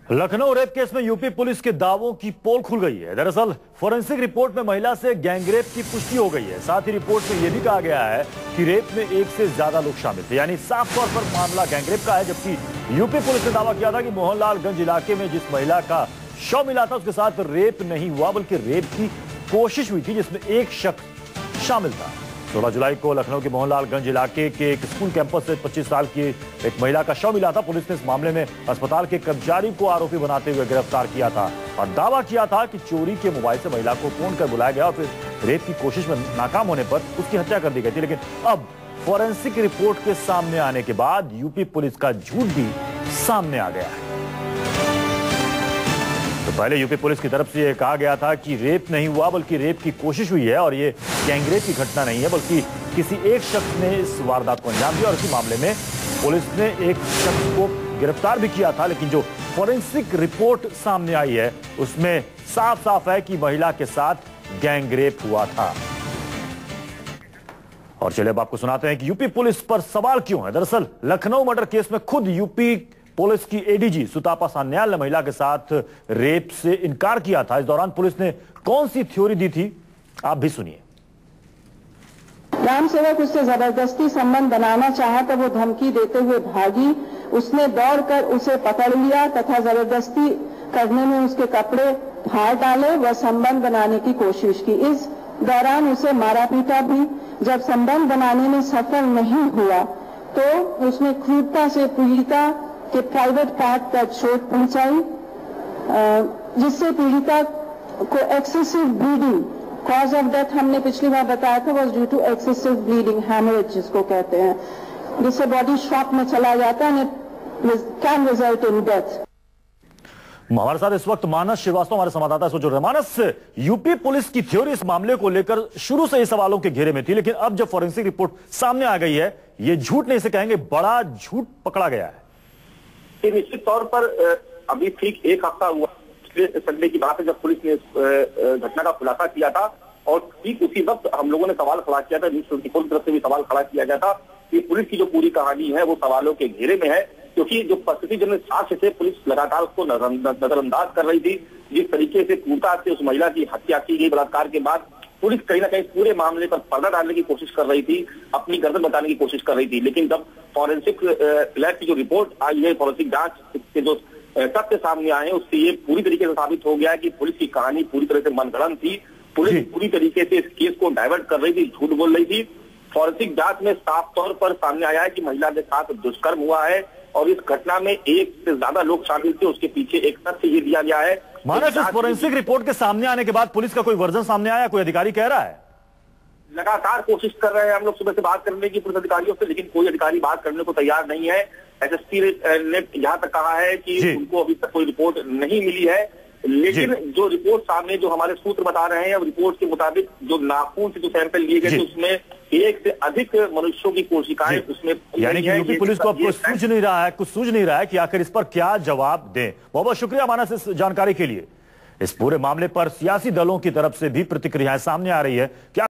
Lucknow rape case में UP police के दावों की पोल खुल गई है। दरअसल फोरेंसिक रिपोर्ट में महिला से गैंगरेप की पुष्टि हो गई है। साथ ही रिपोर्ट में यह भी कहा गया है कि रेप में एक से ज्यादा लोग शामिल थे, यानी साफ तौर पर मामला गैंगरेप का है। जबकि यूपी पुलिस ने दावा किया था कि मोहनलालगंज इलाके में जिस महिला का शव मिला था उसके साथ रेप नहीं हुआ बल्कि रेप की कोशिश हुई थी, जिसमें एक शख्स शामिल था। 16 जुलाई को लखनऊ के मोहनलालगंज इलाके के एक स्कूल कैंपस से 25 साल की एक महिला का शव मिला था। पुलिस ने इस मामले में अस्पताल के कर्मचारी को आरोपी बनाते हुए गिरफ्तार किया था और दावा किया था कि चोरी के मोबाइल से महिला को फोन कर बुलाया गया और फिर रेप की कोशिश में नाकाम होने पर उसकी हत्या कर दी गई थी। लेकिन अब फॉरेंसिक रिपोर्ट के सामने आने के बाद यूपी पुलिस का झूठ भी सामने आ गया है। तो पहले यूपी पुलिस की तरफ से यह कहा गया था कि रेप नहीं हुआ बल्कि रेप की कोशिश हुई है और ये गैंगरेप की घटना नहीं है बल्कि किसी एक शख्स ने इस वारदात को अंजाम दिया और इसी मामले में पुलिस ने एक शख्स को गिरफ्तार भी किया था। लेकिन जो फॉरेंसिक रिपोर्ट सामने आई है उसमें साफ साफ है कि महिला के साथ गैंगरेप हुआ था। और चलिए अब आपको सुनाते हैं कि यूपी पुलिस पर सवाल क्यों है। दरअसल लखनऊ मर्डर केस में खुद यूपी पुलिस की एडीजी सुतापा सान्याल ने महिला के साथ रेप से इनकार किया था। इस दौरान पुलिस ने कौन सी थ्योरी दी थी, आप भी सुनिए। ग्राम सेवक उससे जबरदस्ती संबंध बनाना चाहा तो वो धमकी देते हुए भागी। उसने दौड़कर उसे पकड़ लिया तथा जबरदस्ती करने में उसके कपड़े फाड़ डाले व संबंध बनाने की कोशिश की। इस दौरान उसे मारा पीटा भी। जब संबंध बनाने में सफल नहीं हुआ तो उसने क्रूरता से पीड़िता के प्राइवेट पार्ट पर चोट पहुंचाई, जिससे पीड़िता को excessive bleeding, cause of death हमने पिछली बार बताया था, was due to excessive bleeding, haemorrhage जिसको कहते हैं, जिससे बॉडी शॉक में चला जाता है, कैन रिजल्ट इन डेथ। हमारे साथ इस वक्त मानस श्रीवास्तव हमारे संवाददाता से जुड़ रहे हैं। मानस, यूपी पुलिस की थ्योरी इस मामले को लेकर शुरू से ही सवालों के घेरे में थी, लेकिन अब जब फॉरेंसिक रिपोर्ट सामने आ गई है, ये झूठ नहीं से कहेंगे, बड़ा झूठ पकड़ा गया है। निश्चित तौर पर अभी ठीक एक हफ्ता हुआ पिछले संडे की बात है जब पुलिस ने घटना का खुलासा किया था और ठीक उसी वक्त हम लोगों ने सवाल खड़ा किया था, न्यूज़ 24 की तरफ से भी सवाल खड़ा किया गया था कि पुलिस की जो पूरी कहानी है वो सवालों के घेरे में है, क्योंकि जो परिस्थितिजन्य साक्ष्य से पुलिस लगातार उसको नजरअंदाज कर रही थी। जिस तरीके से क्रूरता से उस महिला की हत्या की गई बलात्कार के बाद पुलिस कहीं ना कहीं पूरे मामले पर पर्दा डालने की कोशिश कर रही थी, अपनी गर्दन बताने की कोशिश कर रही थी। लेकिन जब फॉरेंसिक लैब की जो रिपोर्ट आई है, फॉरेंसिक जांच के जो तथ्य सामने आए हैं, उससे ये पूरी तरीके से साबित हो गया है कि पुलिस की कहानी पूरी तरह से मनगढ़ंत थी। पुलिस पूरी तरीके से इस केस को डाइवर्ट कर रही थी, झूठ बोल रही थी। फॉरेंसिक जांच में साफ तौर पर सामने आया है कि महिला के साथ दुष्कर्म हुआ है और इस घटना में एक से ज्यादा लोग शामिल थे। उसके पीछे एक तथ्य ये दिया गया है। मानस, इस फॉरेंसिक रिपोर्ट के सामने आने के बाद पुलिस का कोई वर्जन सामने आया, कोई अधिकारी कह रहा है? लगातार कोशिश कर रहे हैं हम लोग सुबह से बात करने की पुलिस अधिकारियों से, लेकिन कोई अधिकारी बात करने को तैयार नहीं है। एसएसपी ने यहाँ तक कहा है कि उनको अभी तक कोई रिपोर्ट नहीं मिली है, लेकिन जो रिपोर्ट सामने जो हमारे सूत्र बता रहे हैं, रिपोर्ट के मुताबिक जो नाखून से जो सैंपल लिए गए थे उसमें एक से अधिक मनुष्यों की कोशिकाएं उसमें, यानी कि यूपी पुलिस को अब कुछ सूझ नहीं रहा है कि आखिर इस पर क्या जवाब दें। बहुत बहुत शुक्रिया मानस इस जानकारी के लिए। इस पूरे मामले पर सियासी दलों की तरफ से भी प्रतिक्रियाएं सामने आ रही है। क्या